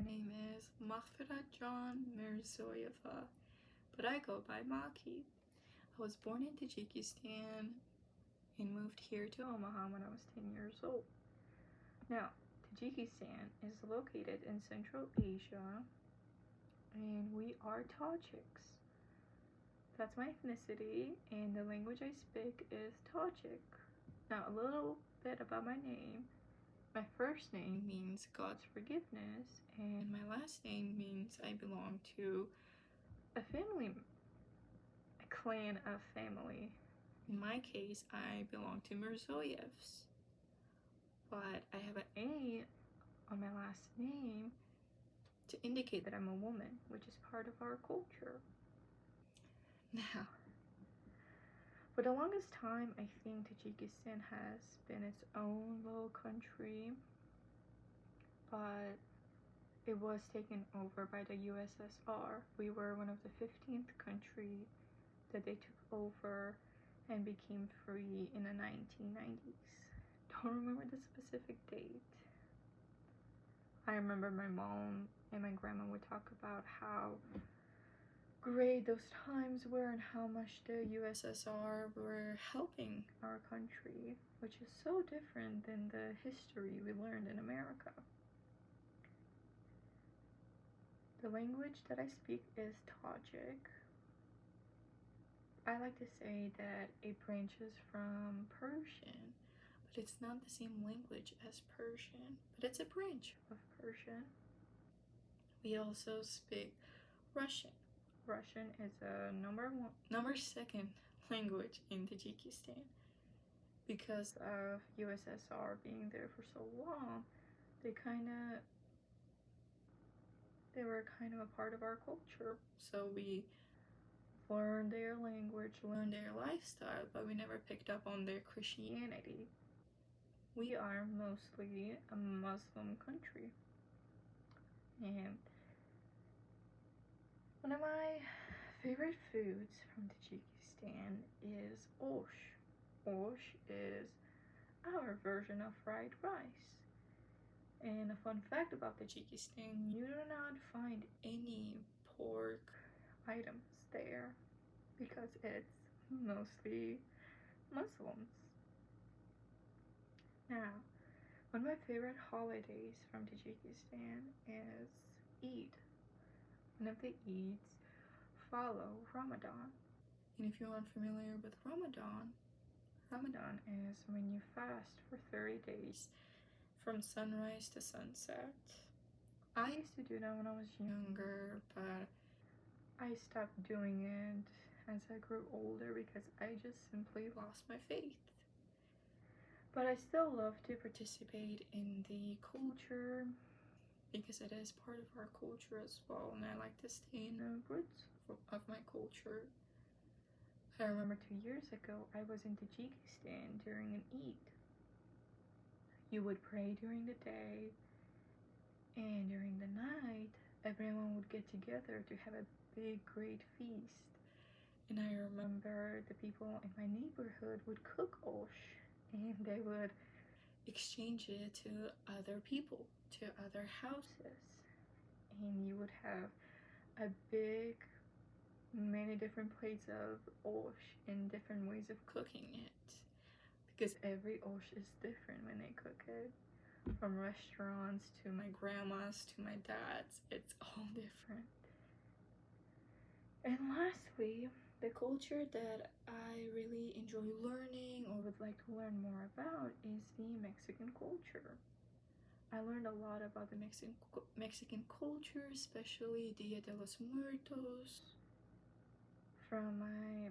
name is Mahfirat Mirzoyeva, but I go by Maki. I was born in Tajikistan and moved here to Omaha when I was 10 years old. Now, Tajikistan is located in Central Asia, and we are Tajiks. That's my ethnicity, and the language I speak is Tajik. Now, a little bit about my name. My first name means God's forgiveness, and my last name means I belong to a clan of family. In my case, I belong to Mirzoyevs, but I have an A on my last name to indicate that I'm a woman, which is part of our culture. Now, for the longest time, I think Tajikistan has been its own little country, but it was taken over by the USSR. We were one of the 15th country that they took over and became free in the 1990s. Don't remember the specific date. I remember my mom and my grandma would talk about how great those times were and how much the USSR were helping our country, which is so different than the history we learned in America. The language that I speak is Tajik. I like to say that it branches from Persian, but it's not the same language as Persian, but it's a branch of Persian. We also speak Russian. Russian is a number second language in Tajikistan. Because of USSR being there for so long, they were kind of a part of our culture. So we learned their language, learned their lifestyle, but we never picked up on their Christianity. We are mostly a Muslim country. And one of my favorite foods from Tajikistan is osh. Osh is our version of fried rice. And a fun fact about Tajikistan, you do not find any pork items there because it's mostly Muslims. Now, one of my favorite holidays from Tajikistan is Eid. One of the Eids follow Ramadan. And if you aren't familiar with Ramadan, Ramadan is when you fast for 30 days from sunrise to sunset. I used to do that when I was younger, but I stopped doing it as I grew older because I just simply lost my faith. But I still love to participate in the culture because it is part of our culture as well, and I like to stay in the roots of my culture. I remember 2 years ago, I was in Tajikistan during an Eid. You would pray during the day, and during the night, everyone would get together to have a big, great feast. And I remember the people in my neighborhood would cook osh, and they would exchange it to other people, to other houses. And you would have a big, many different plates of osh and different ways of cooking it. Because every osh is different when they cook it. From restaurants to my grandma's to my dad's, it's all different. And lastly, the culture that I really enjoy learning or would like to learn more about is the Mexican culture. I learned a lot about the Mexican culture, especially Dia de los Muertos, from my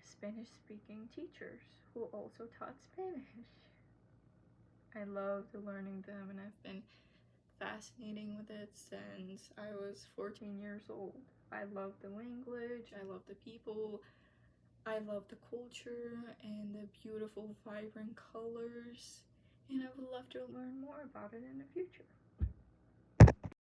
Spanish-speaking teachers who also taught Spanish. I loved learning them, and I've been fascinating with it since I was 14 years old. I love the language, I love the people, I love the culture and the beautiful, vibrant colors, and I would love to learn more about it in the future.